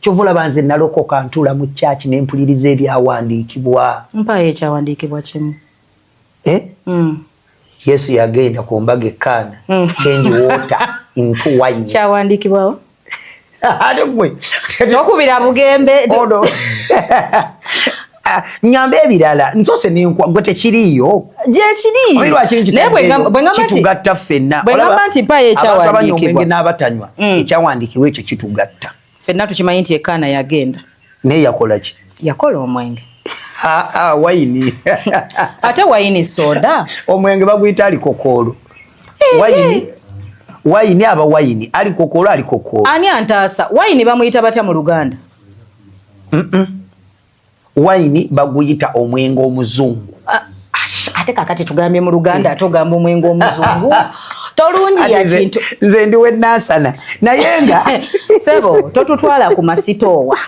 Kyovula banze nalokoka ntula mu church ne mpuliriza ebyawandiikibwa. Mpaye ekyawandiikibwa kimu. Yesu yagenda ku mbaga Kana. Change water into wine. Kyawandiikibwawo? Gwe. Tokubira bugembe. Nyambe ebirala nsose nenkwa gwe tekiriyo. Je kiri. Naye bwe ngamba nti kitugatta ffenna. Bwe ngamba nti mpaye ekyawandiikibwa. N'abatanywa ekyawandiikibwa ekyo kitugatta. Ffenna tukimanyi nti Kana yagenda. Naye yakola ki? Yakola omwenge. Wayini. Ate wayini soda. Omwenge baguyita alikokolo. Wayini aba wayini alikokolo alikokolo. Ani antaasa? Wayini bamuyita batya mu Luganda? Wayini baguyita omwenge omuzungu. Ate kakati tugambye mu Luganda atogamba omwenge omuzungu. Tolungi ya kintu. Nze ndiwe nasana. Naye nga Sebo totutwala ku masitoowa.